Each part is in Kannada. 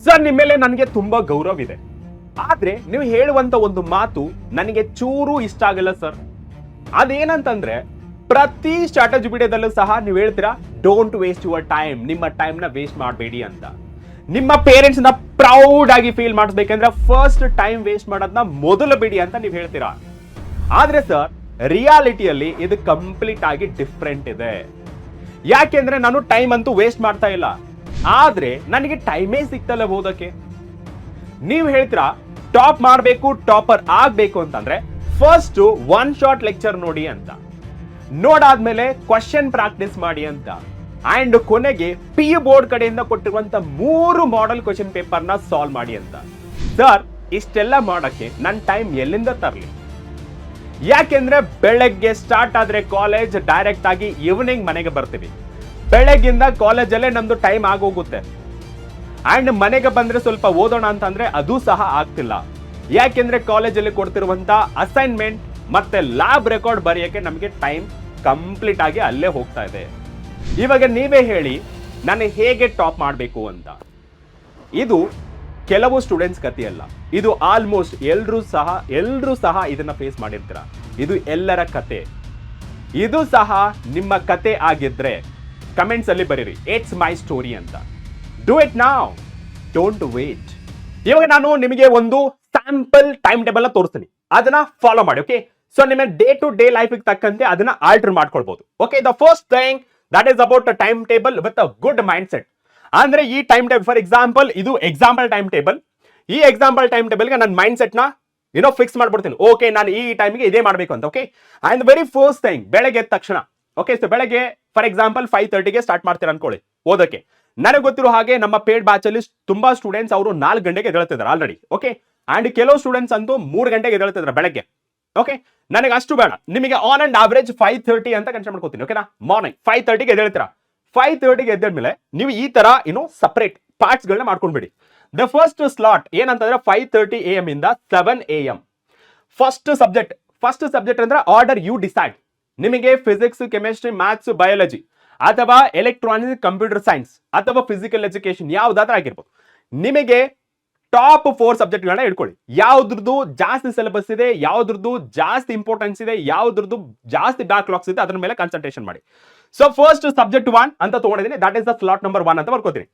ಸರ್ ನಿಮ್ಮ ಮೇಲೆ ನನಗೆ ತುಂಬಾ ಗೌರವ ಇದೆ, ಆದ್ರೆ ನೀವು ಹೇಳುವಂತ ಒಂದು ಮಾತು ನನಗೆ ಚೂರು ಇಷ್ಟ ಆಗಲ್ಲ ಸರ್. ಅದೇನಂತಂದ್ರೆ ಪ್ರತಿ ಸ್ಟ್ರಾಟಜಿ ವಿಡಿಯೋದಲ್ಲೂ ಸಹ ನೀವು ಹೇಳ್ತೀರಾ ಡೋಂಟ್ ವೇಸ್ಟ್ ಯುವರ್ ಟೈಮ್, ನಿಮ್ಮ ಟೈಮ್ ನ ವೇಸ್ಟ್ ಮಾಡಬೇಡಿ ಅಂತ. ನಿಮ್ಮ ಪೇರೆಂಟ್ಸ್ ನ ಪ್ರೌಡ್ ಆಗಿ ಫೀಲ್ ಮಾಡಿಸ್ಬೇಕಂದ್ರೆ ಫಸ್ಟ್ ಟೈಮ್ ವೇಸ್ಟ್ ಮಾಡೋದನ್ನ ಮೊದಲು ಬಿಡಿ ಅಂತ ನೀವು ಹೇಳ್ತೀರಾ. ಆದ್ರೆ ಸರ್ ರಿಯಾಲಿಟಿಯಲ್ಲಿ ಇದು ಕಂಪ್ಲೀಟ್ ಆಗಿ ಡಿಫ್ರೆಂಟ್ ಇದೆ. ಯಾಕೆಂದ್ರೆ ನಾನು ಟೈಮ್ ಅಂತೂ ವೇಸ್ಟ್ ಮಾಡ್ತಾ ಇಲ್ಲ, ಆದ್ರೆ ನನಗೆ ಟೈಮೇ ಸಿಗ್ತಲ್ಲ ಓದಕ್ಕೆ. ನೀವು ಹೇಳ್ತೀರಾ ಟಾಪ್ ಮಾಡಬೇಕು, ಟಾಪರ್ ಆಗ್ಬೇಕು ಅಂತಂದ್ರೆ ಫಸ್ಟ್ ಒನ್ ಶಾಟ್ ಲೆಕ್ಚರ್ ನೋಡಿ ಅಂತ, ನೋಡಾದ್ಮೇಲೆ ಕ್ವಶನ್ ಪ್ರಾಕ್ಟೀಸ್ ಮಾಡಿ ಅಂತ, ಅಂಡ್ ಕೊನೆಗೆ ಪಿ ಬೋರ್ಡ್ ಕಡೆಯಿಂದ ಕೊಟ್ಟಿರುವಂತ 3 ಮಾಡೆಲ್ ಕ್ವಶನ್ ಪೇಪರ್ ನ ಸಾಲ್ವ್ ಮಾಡಿ ಅಂತ. ಸರ್ ಇಷ್ಟೆಲ್ಲ ಮಾಡಕ್ಕೆ ನನ್ನ ಟೈಮ್ ಎಲ್ಲಿಂದ ತರಲಿ? ಯಾಕೆಂದ್ರೆ ಬೆಳಗ್ಗೆ ಸ್ಟಾರ್ಟ್ ಆದ್ರೆ ಕಾಲೇಜ್, ಡೈರೆಕ್ಟ್ ಆಗಿ ಈವ್ನಿಂಗ್ ಮನೆಗೆ ಬರ್ತೀವಿ. ಬೆಳಗ್ಗಿಂದ ಕಾಲೇಜಲ್ಲೇ ನಮ್ದು ಟೈಮ್ ಆಗೋಗುತ್ತೆ. ಅಂಡ್ ಮನೆಗೆ ಬಂದ್ರೆ ಸ್ವಲ್ಪ ಓದೋಣ ಅಂತಂದ್ರೆ ಅದು ಸಹ ಆಗ್ತಿಲ್ಲ. ಯಾಕೆಂದ್ರೆ ಕಾಲೇಜಲ್ಲಿ ಕೊಡ್ತಿರುವಂತ ಅಸೈನ್ಮೆಂಟ್ ಮತ್ತೆ ಲ್ಯಾಬ್ ರೆಕಾರ್ಡ್ ಬರೆಯಕ್ಕೆ ನಮಗೆ ಟೈಮ್ ಕಂಪ್ಲೀಟ್ ಆಗಿ ಅಲ್ಲೇ ಹೋಗ್ತಾ ಇದೆ. ಇವಾಗ ನೀವೇ ಹೇಳಿ ನಾನು ಹೇಗೆ ಟಾಪ್ ಮಾಡಬೇಕು ಅಂತ. ಇದು ಕೆಲವು ಸ್ಟೂಡೆಂಟ್ಸ್ ಕಥೆಯಲ್ಲ, ಇದು ಆಲ್ಮೋಸ್ಟ್ ಎಲ್ರೂ ಸಹ ಇದನ್ನ ಫೇಸ್ ಮಾಡಿರ್ತೀರ. ಇದು ಎಲ್ಲರ ಕತೆ. ಇದು ಸಹ ನಿಮ್ಮ ಕತೆ ಆಗಿದ್ರೆ ಕಮೆಂಟ್ಸ್ ಅಲ್ಲಿ ಬರೀರಿ ಇಟ್ಸ್ ಮೈ ಸ್ಟೋರಿ ಅಂತ. ಡೂ ಇಟ್ ನಾವ್, ಡೋಂಟ್ ವೇಟ್. ಇವಾಗ ನಾನು ನಿಮಗೆ ಒಂದು ಸ್ಯಾಂಪಲ್ ಟೈಮ್ ಟೇಬಲ್ ತೋರಿಸ್ತೀನಿ, ಅದನ್ನ ಫಾಲೋ ಮಾಡಿ. ಓಕೆ, ಸೊ ನಿಮ್ಮ ಡೇ ಟು ಡೇ ಲೈಫ್ ತಕ್ಕಂತೆ ಅದನ್ನ ಆಲ್ಟರ್ ಮಾಡ್ಕೊಳ್ಬಹುದು. Okay, the first thing that is about a time table with a good mind set. ಅಂದ್ರೆ ಈ ಟೈಮ್ ಟೇಬಲ್, ಫಾರ್ ಎಕ್ಸಾಂಪಲ್ ಇದು ಎಕ್ಸಾಂಪಲ್ ಟೈಮ್ ಟೇಬಲ್. ಈ ಎಕ್ಸಾಂಪಲ್ ಟೈಮ್ ಟೇಬಲ್ಗೆ ನನ್ನ ಮೈಂಡ್ ಸೆಟ್ ನ ಫಿಕ್ಸ್ ಮಾಡ್ಬಿಡ್ತೀನಿ. ಓಕೆ, ನಾನು ಈ ಟೈಮ್ಗೆ ಇದೇ ಮಾಡಬೇಕು ಅಂತ. Okay, and very first thing ಬೆಳಗ್ಗೆ ಎದ್ದ ತಕ್ಷಣ, ಓಕೆ, ಸೊ ಬೆಳಗ್ಗೆ ಫಾರ್ ಎಕ್ಸಾಂಪಲ್ 5:30ಗೆ ಸ್ಟಾರ್ಟ್ ಮಾಡ್ತೀರಾ ಅನ್ಕೊಳ್ಳಿ ಓದಕ್ಕೆ. ನನಗೆ ಗೊತ್ತಿರೋ ಹಾಗೆ ನಮ್ಮ ಪೇಡ್ ಬ್ಯಾಚ್ ಅಲ್ಲಿ ತುಂಬಾ ಸ್ಟೂಡೆಂಟ್ಸ್ ಅವರು 4 ಗಂಟೆಗೆ ಎದ್ದೇಳ್ತಿದ್ದಾರೆ ಆಲ್ರೆಡಿ. ಓಕೆ, ಅಂಡ್ ಕೆಲವು ಸ್ಟೂಡೆಂಟ್ಸ್ ಅಂತೂ 3 ಗಂಟೆಗೆ ಎದ್ದೇಳ್ತಿದ್ದಾರೆ ಬೆಳಗ್ಗೆ. ಓಕೆ, ನನಗೆ ಅಷ್ಟು ಬೇಡ, ನಿಮಗೆ ಆನ್ ಅಂಡ್ ಆವರೇಜ್ 5:30 ಅಂತ ಕನ್ಸಿಡರ್ ಮಾಡ್ಕೋತೀನಿ. ಓಕೆನಾ, ಮಾರ್ನಿಂಗ್ 5:30ಗೆ ಎದ್ದೇಳ್ತೀರಾ. 5:30ಗೆ ಎದ್ದೇಳ್ಮೇಲೆ ನೀವು ಈ ತರ ಸಪರೇಟ್ ಪಾರ್ಟ್ಸ್ ಗಳನ್ನ ಮಾಡ್ಕೊಂಡ್ಬಿಡಿ. ದ ಫಸ್ಟ್ ಸ್ಲಾಟ್ ಏನಂತಂದ್ರೆ 5:30 AM ಇಂದ 7 AM ಫಸ್ಟ್ ಸಬ್ಜೆಕ್ಟ್ ಅಂದ್ರೆ ಆರ್ಡರ್ ಯು ಡಿಸೈಡ್. ನಿಮಗೆ ಫಿಸಿಕ್ಸ್, ಕೆಮಿಸ್ಟ್ರಿ, ಮ್ಯಾಥ್ಸ್, ಬಯಾಲಜಿ ಅಥವಾ ಎಲೆಕ್ಟ್ರಾನಿಕ್ಸ್, ಕಂಪ್ಯೂಟರ್ ಸೈನ್ಸ್ ಅಥವಾ ಫಿಸಿಕಲ್ ಎಜುಕೇಶನ್ ಯಾವ್ದಾದ್ರೂ ಆಗಿರ್ಬೋದು. ನಿಮಗೆ ಟಾಪ್ 4 ಸಬ್ಜೆಕ್ಟ್ಗಳನ್ನ ಇಟ್ಕೊಳ್ಳಿ. ಯಾವ್ದ್ರದ್ದು ಜಾಸ್ತಿ ಸಿಲೆಬಸ್ ಇದೆ, ಯಾವ್ದ್ರದ್ದು ಜಾಸ್ತಿ ಇಂಪಾರ್ಟೆನ್ಸ್ ಇದೆ, ಯಾವ್ದ್ರದ್ದು ಜಾಸ್ತಿ ಬ್ಯಾಕ್ ಲಾಕ್ಸ್ ಇದೆ, ಅದ್ರ ಮೇಲೆ ಕಾನ್ಸಂಟ್ರೇಷನ್ ಮಾಡಿ. ಸೊ ಫಸ್ಟ್ ಸಬ್ಜೆಕ್ಟ್ 1 ಅಂತ ತಗೊಂಡಿದ್ದೀನಿ, that is the slot number 1 ಅಂತ ಬರ್ಕೋತೀನಿ.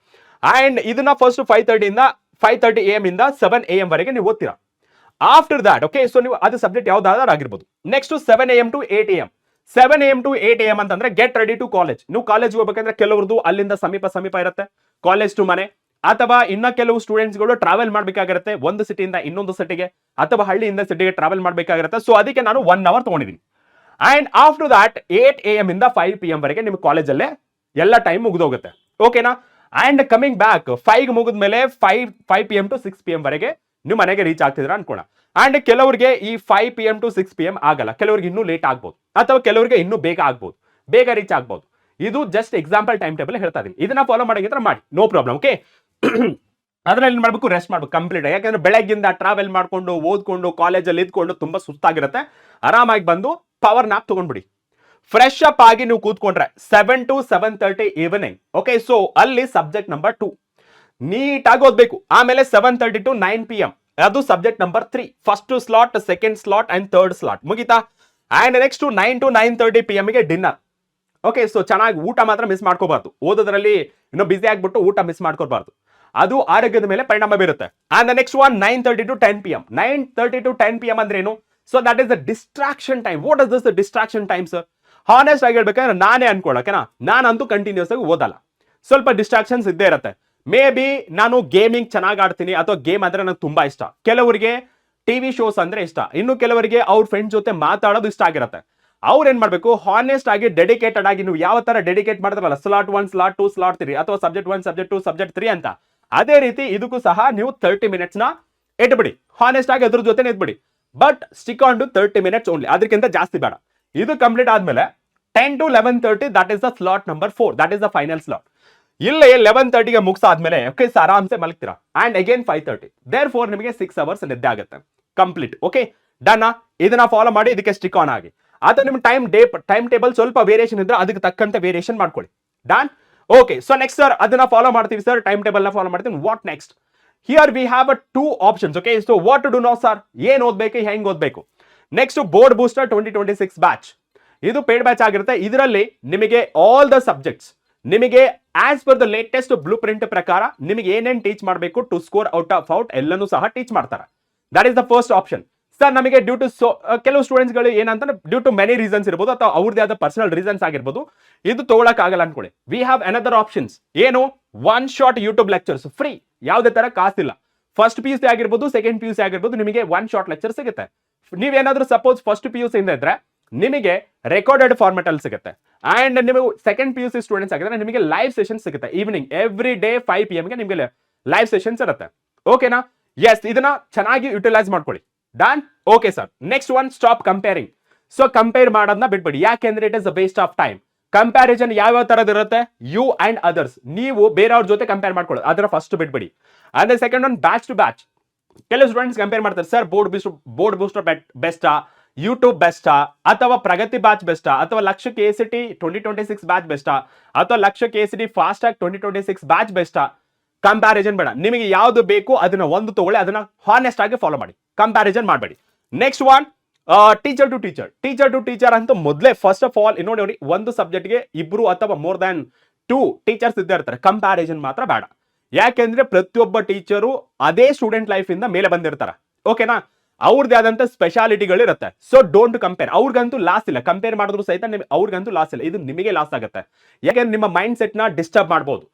ಅಂಡ್ ಇದನ್ನ ಫಸ್ಟ್ 5:30 AM ಇಂದ 7 AM ವರೆಗೆ ನೀವು ಓದ್ತೀರಾ. ಆಫ್ಟರ್ ದಟ್ ಓಕೆ, ಸೊ ನೀವು ಅದು ಸಬ್ಜೆಕ್ಟ್ ಯಾವ್ದಾದ್ರು ಆಗಿರ್ಬೋದು. Next 7 AM to 8 AM 7 AM to 8 AM ಅಂತಂದ್ರೆ ಗೆಟ್ ರೆಡಿ ಟು ಕಾಲೇಜ್. ನೀವು ಕಾಲೇಜ್ ಹೋಗ್ಬೇಕಂದ್ರೆ ಕೆಲವ್ರದ್ದು ಅಲ್ಲಿಂದ ಸಮೀಪ ಇರುತ್ತೆ ಕಾಲೇಜ್ ಟು ಮನೆ, ಅಥವಾ ಇನ್ನ ಕೆಲವು ಸ್ಟೂಡೆಂಟ್ಸ್ಗಳು ಟ್ರಾವೆಲ್ ಮಾಡ್ಬೇಕಾಗಿರುತ್ತೆ ಒಂದು ಸಿಟಿಯಿಂದ ಇನ್ನೊಂದು ಸಿಟಿಗೆ ಅಥವಾ ಹಳ್ಳಿಯಿಂದ ಸಿಟಿಗೆ ಟ್ರಾವೆಲ್ ಮಾಡ್ಬೇಕಾಗಿರುತ್ತೆ. ಸೊ ಅದಕ್ಕೆ ನಾನು 1 hour ತಗೊಂಡಿದ್ದೀನಿ. ಅಂಡ್ ಆಫ್ಟರ್ ದಟ್ 8 AM ಇಂದ 5 PM ವರೆಗೆ ನಿಮ್ಮ ಕಾಲೇಜಲ್ಲೇ ಎಲ್ಲ ಟೈಮ್ ಮುಗಿದೋಗುತ್ತೆ. ಓಕೆನಾ, ಅಂಡ್ ಕಮಿಂಗ್ ಬ್ಯಾಕ್ 5 ಮುಗಿದ್ಮೇಲೆ 5 PM ಟು 6 PM ವರೆಗೆ ನೀವು ಮನೆಗೆ ರೀಚ್ ಆಗ್ತಿದ್ರ ಅನ್ಕೋಣ. ಅಂಡ್ ಕೆಲವರಿಗೆ ಈ 5 PM ಟು 6 PM ಆಗಲ್ಲ, ಕೆಲವರಿಗೆ ಇನ್ನೂ ಲೇಟ್ ಆಗ್ಬೋದು ಅಥವಾ ಕೆಲವರಿಗೆ ಇನ್ನೂ ಬೇಗ ಆಗ್ಬೋದು, ಬೇಗ ರೀಚ್ ಆಗ್ಬೋದು. ಇದು ಜಸ್ಟ್ ಎಕ್ಸಾಂಪಲ್ ಟೈಮ್ ಟೇಬಲ್ ಹೇಳ್ತಾ ಇದೀನಿ. ಇದನ್ನ ಫಾಲೋ ಮಾಡಿದ್ರೆ ಮಾಡಿ, ನೋ ಪ್ರಾಬ್ಲಮ್. ಓಕೆ, ಅದ್ರಲ್ಲಿ ಏನ್ ಮಾಡ್ಬೇಕು, ರೆಸ್ಟ್ ಮಾಡ್ಬೇಕು ಕಂಪ್ಲೀಟ್. ಯಾಕಂದ್ರೆ ಬೆಳಗ್ಗಿಂದ ಟ್ರಾವೆಲ್ ಮಾಡ್ಕೊಂಡು ಓದ್ಕೊಂಡು ಕಾಲೇಜಲ್ಲಿ ಇದ್ಕೊಂಡು ತುಂಬಾ ಸುಸ್ತಾಗಿರುತ್ತೆ. ಆರಾಮಾಗಿ ಬಂದು ಪವರ್ ನ್ಯಾಪ್ ತಗೊಂಡ್ಬಿಡಿ. ಫ್ರೆಶ್ ಅಪ್ ಆಗಿ ನೀವು ಕೂತ್ಕೊಂಡ್ರೆ 7 ಟು 7:30 ಈವ್ನಿಂಗ್. ಓಕೆ, ಸೊ ಅಲ್ಲಿ ಸಬ್ಜೆಕ್ಟ್ ನಂಬರ್ 2 ನೀಟಾಗಿ ಓದ್ಬೇಕು. ಆಮೇಲೆ 7:30 ಟು 9 PM ಅದು subject number 3 first slot, second slot and third slot ಮುಗಿತಾ. ಅಂಡ್ ನೆಕ್ಸ್ಟ್ 9 ಟು 9:30 PM ಗೆ ಡಿನ್ನರ್. ಓಕೆ, ಸೊ ಚೆನ್ನಾಗಿ ಊಟ ಮಾತ್ರ ಮಿಸ್ ಮಾಡ್ಕೋಬಾರ್ದು. ಓದೋದ್ರಲ್ಲಿ ಇನ್ನೂ ಬಿಸಿ ಆಗ್ಬಿಟ್ಟು ಊಟ ಮಿಸ್ ಮಾಡ್ಕೋಬಾರ್ದು, ಅದು ಆರೋಗ್ಯದ ಮೇಲೆ ಪರಿಣಾಮ ಬೀರುತ್ತೆ. And next 9:30 to 10 PM 9:30 to 10 PM ಅಂದ್ರೆ ಏನು? So that is the distraction time. What is this distraction time sir? Honest ಆಗಿ ಹೇಳ್ಬೇಕಂದ್ರೆ ನಾನೇ ಅನ್ಕೊಳ್ಳೋಕೆನಾ, ನಾನಂತೂ ಕಂಟಿನ್ಯೂಸ್ ಆಗಿ ಓದಲ್ಲ, ಸ್ವಲ್ಪ ಡಿಸ್ಟ್ರಾಕ್ಷನ್ಸ್ ಇದ್ದೇ ಇರುತ್ತೆ. ಮೇ ಬಿ ನಾನು ಗೇಮಿಂಗ್ ಚೆನ್ನಾಗಿ ಆಡ್ತೀನಿ ಅಥವಾ ಗೇಮ್ ಅಂದ್ರೆ ನನಗೆ ತುಂಬಾ ಇಷ್ಟ. ಕೆಲವರಿಗೆ ಟಿವಿ ಶೋಸ್ ಅಂದ್ರೆ ಇಷ್ಟ, ಇನ್ನು ಕೆಲವರಿಗೆ ಅವ್ರ ಫ್ರೆಂಡ್ಸ್ ಜೊತೆ ಮಾತಾಡೋದು ಇಷ್ಟ ಆಗಿರುತ್ತೆ. ಅವ್ರು ಏನ್ ಮಾಡ್ಬೇಕು, ಹಾನೆಸ್ಟ್ ಆಗಿ ಡೆಡಿಕೇಟೆಡ್ ಆಗಿ ನೀವು ಯಾವ ತರ ಡೆಡಿಕೇಟ್ ಮಾಡಿದ್ರಲ್ಲ ಸ್ಲಾಟ್ 1, ಸ್ಲಾಟ್ 2, ಸ್ಲಾಟ್ 3 ಅಥವಾ ಸಬ್ಜೆಕ್ಟ್ 1, ಸಬ್ಜೆಕ್ಟ್ 2, ಸಬ್ಜೆಕ್ಟ್ 3 ಅಂತ, ಅದೇ ರೀತಿ ಇದಕ್ಕೂ ಸಹ ನೀವು 30 minutes ನ ಇಟ್ಬಿಡಿ. ಹಾನೆಸ್ಟ್ ಆಗಿ ಅದ್ರ ಜೊತೆ ಇದ್ಬಿಡಿ, but stick on to 30 minutes only, ಅದಕ್ಕಿಂತ ಜಾಸ್ತಿ ಬೇಡ. ಇದು ಕಂಪ್ಲೀಟ್ ಆದ್ಮೇಲೆ 10 to 11:30 that is the slot number 4, that is the final slot. ಇಲ್ಲೇ 11:30ಗೆ ಮುಗಿಸಾದ್ಮೇಲೆ ಓಕೆ ಆರಾಮ್ಸೆ ಮಲಗ್ತೀರಾ. ಅಂಡ್ ಅಗೇನ್ 5:30 ದೇರ್ ಫೋರ್ ನಿಮಗೆ 6 hours ನಿದ್ದೆ ಆಗುತ್ತೆ ಕಂಪ್ಲೀಟ್. Okay done. ಇದನ್ನ ಫಾಲೋ ಮಾಡಿ, ಇದಕ್ಕೆ ಸ್ಟಿಕ್ ಆನ್ ಆಗಿ. ಅಥವಾ ನಿಮ್ಮ ಟೈಮ್ ಟೇಬಲ್ ಸ್ವಲ್ಪ ವೇರಿಯೇಷನ್ ಇದ್ರೆ ಅದಕ್ಕೆ ತಕ್ಕಂತೆ ವೇರಿಯೇಷನ್ ಮಾಡ್ಕೊಳ್ಳಿ. Done. Okay, so next sir ಅದನ್ನ ಫಾಲೋ ಮಾಡ್ತೀವಿ ಸರ್, ಟೈಮ್ ಟೇಬಲ್ ನ ಫಾಲೋ ಮಾಡ್ತೀನಿ. What next? Here we have a 2 options. Okay, so what to do now sir, ಏನ್ ಓದ್ಬೇಕು, ಹೆಂಗ್ ಓದ್ಬೇಕು? ನೆಕ್ಸ್ಟ್ ಬೋರ್ಡ್ ಬೂಸ್ಟರ್ 2026 ಬ್ಯಾಚ್, ಇದು ಪೇಡ್ ಬ್ಯಾಚ್ ಆಗಿರುತ್ತೆ. ಇದರಲ್ಲಿ ನಿಮಗೆ ಆಲ್ ದ ಸಬ್ಜೆಕ್ಟ್ಸ್ ನಿಮಗೆ as per the latest blueprint ಪ್ರಕಾರ ನಿಮಗೆ ಏನೇನ್ ಟೀಚ್ ಮಾಡಬೇಕು to score out of out ಎಲ್ಲನೂ ಸಹ ಟೀಚ್ ಮಾಡ್ತಾರೆ. That is the first option. Sir ನಮಗೆ ಡ್ಯೂ ಟು ಕೆಲವು ಸ್ಟೂಡೆಂಟ್ಸ್ಗಳು ಏನಂತಂದ್ರೆ ಡ್ಯೂ ಟು ಮೆನಿ ರೀಸನ್ಸ್ ಇರ್ಬೋದು ಅಥವಾ ಅವ್ರದೇ ಆದ ಪರ್ಸನಲ್ ರೀಸನ್ಸ್ ಆಗಿರ್ಬೋದು, ಇದು ತಗೊಳಕ್ ಆಗಲ್ಲ ಅನ್ಕೊಳ್ಳಿ. We have another options. ಏನು? One shot YouTube lectures free, ಯಾವುದೇ ತರ ಕಾಸಿಲ್ಲ. ಫಸ್ಟ್ PUC ಆಗಿರ್ಬೋದು, ಸೆಕೆಂಡ್ PUC ಆಗಿರ್ಬೋದು, ನಿಮಗೆ ಒನ್ ಶಾಟ್ ಲೆಕ್ಚರ್ ಸಿಗುತ್ತೆ. ನೀವೇನಾದ್ರೂ ಸಪೋಸ್ ಫಸ್ಟ್ PUC ಇಂದ ಇದ್ರೆ ನಿಮಗೆ ರೆಕಾರ್ಡೆಡ್ ಫಾರ್ಮೆಟ್ ಅಲ್ಲಿ ಸಿಗುತ್ತೆ. ಅಂಡ್ ನೀವು ಸೆಕೆಂಡ್ PUC ಸ್ಟೂಡೆಂಟ್ಸ್ ಆಗಿದ್ರೆ ನಿಮಗೆ ಲೈವ್ ಸೆಷನ್ ಸಿಗುತ್ತೆ. ಈವ್ನಿಂಗ್ ಎವ್ರಿ ಡೇ 5 PM ಗೆ ನಿಮಗೆ ಲೈವ್ ಸೆಷನ್ಸ್ ಇರುತ್ತೆ. ಓಕೆನಾ? ಎಸ್, ಇದನ್ನ ಚೆನ್ನಾಗಿ ಯುಟಿಲೈಸ್ ಮಾಡ್ಕೊಳ್ಳಿ. Done? Okay sir. Next one, stop comparing. So compare ಮಾಡೋದನ್ನ ಬಿಟ್ಬಿಡಿ, ಯಾಕೆಂದ್ರೆ it is a waste of time. Comparison ಯಾವ ತರದ್ ಇರುತ್ತೆ? ಯು ಅಂಡ್ ಅದರ್ಸ್, ನೀವು ಬೇರೆಯವ್ರ ಜೊತೆ ಕಂಪೇರ್ ಮಾಡ್ಕೊಳ್ಳೋದು, ಅದರ ಫಸ್ಟ್ ಬಿಟ್ಬಿಡಿ. ಅಂದ್ರೆ second one, batch to batch. ಕೆಲವು ಸ್ಟೂಡೆಂಟ್ಸ್ ಕಂಪೇರ್ ಮಾಡ್ತಾರೆ, ಸರ್ ಬೋರ್ಡ್ ಬೂಸ್ಟರ್ ಬೆಸ್ಟಾ, ಯೂಟ್ಯೂಬ್ ಬೆಸ್ಟಾ, ಅಥವಾ ಪ್ರಗತಿ ಬ್ಯಾಚ್ ಬೆಸ್ಟಾ, ಅಥವಾ ಲಕ್ಷ KCT 2026 ಬ್ಯಾಚ್ ಬೆಸ್ಟಾ, ಅಥವಾ Laksha KCT fast track 2026 batch ಬೆಸ್ಟಾ? ಕಂಪ್ಯಾರಿಸನ್ ಬೇಡ. ನಿಮಗೆ ಯಾವ್ದು ಬೇಕು ಅದನ್ನ ಒಂದು ತಗೊಳ್ಳಿ, ಅದನ್ನ ಹಾನೆಸ್ಟ್ ಆಗಿ ಫಾಲೋ ಮಾಡಿ, ಕಂಪ್ಯಾರಿಸನ್ ಮಾಡಬೇಡಿ. Next one, teacher to teacher. Teacher to teacher ಅಂತ ಮೊದಲೇ ಫಸ್ಟ್ ಆಫ್ ಆಲ್ ನೋಡಿ, ಒಂದು ಸಬ್ಜೆಕ್ಟ್ಗೆ ಇಬ್ರು ಅಥವಾ ಮೋರ್ ದ್ಯಾನ್ 2 ಟೀಚರ್ಸ್ ಇದ್ದೇ ಇರ್ತಾರೆ. ಕಂಪ್ಯಾರಿಸನ್ ಮಾತ್ರ ಬೇಡ, ಯಾಕೆಂದ್ರೆ ಪ್ರತಿಯೊಬ್ಬ ಟೀಚರು ಅದೇ ಸ್ಟೂಡೆಂಟ್ ಲೈಫ್ ಇಂದ ಮೇಲೆ ಬಂದಿರ್ತಾರೆ. ಓಕೆನಾ? ಅವ್ರದ್ದೇ ಆದಂತ ಸ್ಪೆಷಾಲಿಟಿಗಳು ಇರುತ್ತೆ. So don't compare. ಅವ್ರಿಗಂತೂ ಲಾಸ್ ಇಲ್ಲ, ಕಂಪೇರ್ ಮಾಡಿದ್ರು ಸಹಿತ ಅವ್ರಿಗಂತೂ ಲಾಸ್ ಇಲ್ಲ. ಇದು ನಿಮಗೆ ಲಾಸ್ ಆಗುತ್ತೆ, ಯಾಕೆಂದ್ರೆ ನಿಮ್ಮ ಮೈಂಡ್ ಸೆಟ್ ನ ಡಿಸ್ಟರ್ಬ್ ಮಾಡಬಹುದು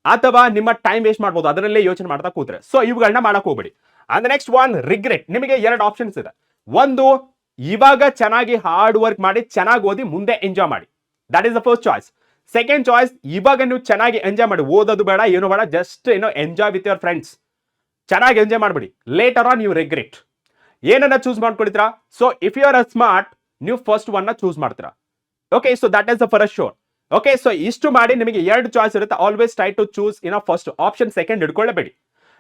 ಅಥವಾ ನಿಮ್ಮ ಟೈಮ್ ವೇಸ್ಟ್ ಮಾಡಬಹುದು ಅದರಲ್ಲೇ ಯೋಚನೆ ಮಾಡ್ತಾ ಕೂತ್ರೆ. ಸೊ ಇವುಗಳನ್ನ ಮಾಡಕ್ ಹೋಗ್ಬೇಡಿ. And next one, regret. ನಿಮಗೆ 2 ಆಪ್ಷನ್ಸ್ ಇದೆ. ಒಂದು, ಇವಾಗ ಚೆನ್ನಾಗಿ ಹಾರ್ಡ್ ವರ್ಕ್ ಮಾಡಿ ಚೆನ್ನಾಗಿ ಓದಿ ಮುಂದೆ ಎಂಜಾಯ್ ಮಾಡಿ, that is the first choice. Second choice, ಇವಾಗ ನೀವು ಚೆನ್ನಾಗಿ ಎಂಜಾಯ್ ಮಾಡಿ, ಓದೋದು ಬೇಡ, ಏನು ಬೇಡ, just enjoy with your friends, ಚೆನ್ನಾಗಿ ಎಂಜಾಯ್ ಮಾಡ್ಬಿಡಿ. Later on you regret. ಏನನ್ನ ಚೂಸ್ ಮಾಡ್ಕೊಳ್ತೀರಾ? So if you are a smart, ನೀವು ಫಸ್ಟ್ ಒನ್ ನ ಚೂಸ್ ಮಾಡ್ತೀರಾ. Okay, so that is for a sure. Okay, so ಇಷ್ಟು ಮಾಡಿ ನಿಮಗೆ 2 ಚಾಯ್ಸ್ ಇರುತ್ತೆ. Always try to choose first option, second ಹಿಡ್ಕೊಳ್ಳಬೇಡಿ.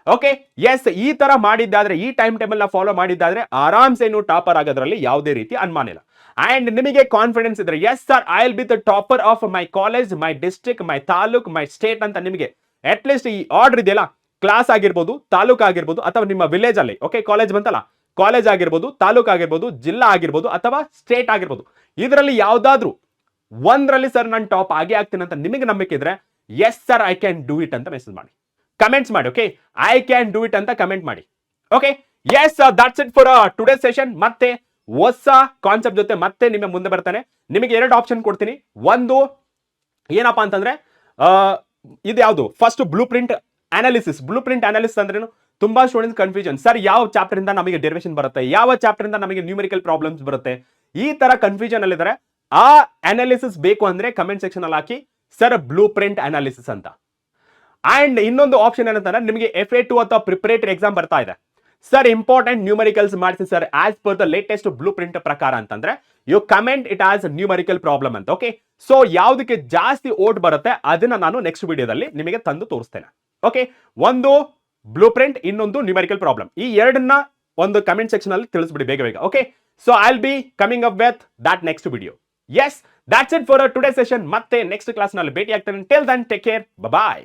Okay, S, ಈ ತರ ಮಾಡಿದ್ದಾದ್ರೆ, ಈ ಟೈಮ್ ಟೇಬಲ್ ನ ಫಾಲೋ ಮಾಡಿದ್ದಾದ್ರೆ ಆರಾಮ್ಸೆ ನೀವು ಟಾಪರ್ ಆಗೋದ್ರಲ್ಲಿ ಯಾವುದೇ ರೀತಿ ಅನುಮಾನ ಇಲ್ಲ. ಅಂಡ್ ನಿಮಗೆ ಕಾನ್ಫಿಡೆನ್ಸ್ ಇದ್ರೆ, yes sir, I will B the topper of my college, my district, my taluk, my state ಅಂತ ನಿಮಗೆ ಅಟ್ ಲೀಸ್ಟ್ ಈ ಆರ್ಡರ್ ಇದೆಯಲ್ಲ, ಕ್ಲಾಸ್ ಆಗಿರ್ಬೋದು, ತಾಲೂಕ್ ಆಗಿರ್ಬೋದು, ಅಥವಾ ನಿಮ್ಮ ವಿಲೇಜ್ ಅಲ್ಲಿ, ಓಕೆ, ಕಾಲೇಜ್ ಬಂತಲ್ಲ, ಕಾಲೇಜ್ ಆಗಿರ್ಬೋದು, ತಾಲೂಕ್ ಆಗಿರ್ಬೋದು, ಜಿಲ್ಲಾ ಆಗಿರ್ಬೋದು, ಅಥವಾ ಸ್ಟೇಟ್ ಆಗಿರ್ಬೋದು, ಇದರಲ್ಲಿ ಯಾವ್ದಾದ್ರು ಒಂದರಲ್ಲಿ ಸರ್ ನಾನು ಟಾಪ್ ಆಗೇ ಆಗ್ತೀನಿ ಅಂತ ನಿಮಗೆ ನಂಬಿಕೆ ಇದ್ರೆ, yes sir I can do it ಅಂತ ಮೆಸೇಜ್ ಮಾಡಿ, ಕಮೆಂಟ್ಸ್ ಮಾಡಿ. Okay, I can do it ಅಂತ ಕಮೆಂಟ್ ಮಾಡಿ. Okay, yes, that's it for today session. ಮತ್ತೆ ಹೊಸ ಕಾನ್ಸೆಪ್ಟ್ ಜೊತೆ ಮತ್ತೆ ನಿಮ್ಮ ಮುಂದೆ ಬರ್ತಾನೆ. ನಿಮಗೆ 2 ಆಪ್ಷನ್ ಕೊಡ್ತೀನಿ. ಒಂದು ಏನಪ್ಪಾ ಅಂತಂದ್ರೆ, ಇದು ಯಾವುದು? First blue print analysis. Blue print analysis ಅಂದ್ರೇನು? ತುಂಬಾ ಸ್ಟೂಡೆಂಟ್ಸ್ ಕನ್ಫ್ಯೂಷನ್, ಸರ್ ಯಾವ ಚಾಪ್ಟರ್ ಇಂದ ನಮಗೆ ಡೆರಿವೇಶನ್ ಬರುತ್ತೆ, ಯಾವ ಚಾಪ್ಟರ್ ಇಂದ ನಮಗೆ ನ್ಯೂಮರಿಕಲ್ ಪ್ರಾಬ್ಲಮ್ಸ್ ಬರುತ್ತೆ, ಈ ತರ ಕನ್ಫ್ಯೂಷನ್ ಅಲ್ಲಿ ಇದ್ದಾರೆ. ಆ ಅನಾಲಿಸಿಸ್ ಬೇಕು ಅಂದ್ರೆ ಕಮೆಂಟ್ ಸೆಕ್ಷನ್ ಅಲ್ಲಿ ಹಾಕಿ, ಸರ್ ಬ್ಲೂ ಪ್ರಿಂಟ್ ಅನಾಲಿಸಿಸ್ ಅಂತ. ಅಂಡ್ ಇನ್ನೊಂದು ಆಪ್ಷನ್ ಏನಂತಂದ್ರೆ, ನಿಮಗೆ FA2 ಅಥವಾ ಪ್ರಿಪರೇಟರಿ ಎಕ್ಸಾಮ್ ಬರ್ತಾ ಇದೆ, ಸರ್ ಇಂಪಾರ್ಟೆಂಟ್ ನ್ಯೂಮರಿಕಲ್ಸ್ ಮಾಡಿಸಿ sir as per the latest blueprint ಪ್ರಕಾರ ಅಂತಂದ್ರೆ, you comment it as numerical problem ಅಂತ. ಓಕೆ, ಸೊ ಯಾವ್ದಕ್ಕೆ ಜಾಸ್ತಿ ಓಟ್ ಬರುತ್ತೆ ಅದನ್ನ ನಾನು ನೆಕ್ಸ್ಟ್ ವಿಡಿಯೋದಲ್ಲಿ ನಿಮಗೆ ತಂದು ತೋರಿಸ್ತೇನೆ. ಓಕೆ, ಒಂದು ಬ್ಲೂ ಪ್ರಿಂಟ್, ಇನ್ನೊಂದು ನ್ಯೂಮರಿಕಲ್ ಪ್ರಾಬ್ಲಮ್. ಈ ಎರಡನ್ನ ಒಂದು ಕಮೆಂಟ್ ಸೆಕ್ಷನ್ ಅಲ್ಲಿ ತಿಳಿಸ್ಬಿಡಿ ಬೇಗ ಬೇಗ. Okay, so I will be coming up with that next video. Yes, that's it for today session. ಮತ್ತೆ ನೆಕ್ಸ್ಟ್ ಕ್ಲಾಸ್ ನಲ್ಲಿ ಭೇಟಿ ಆಗ್ತೇನೆ. ಟಿಲ್ ದೆನ್ ಟೇಕ್ ಕೇರ್, ಬಾಯ್.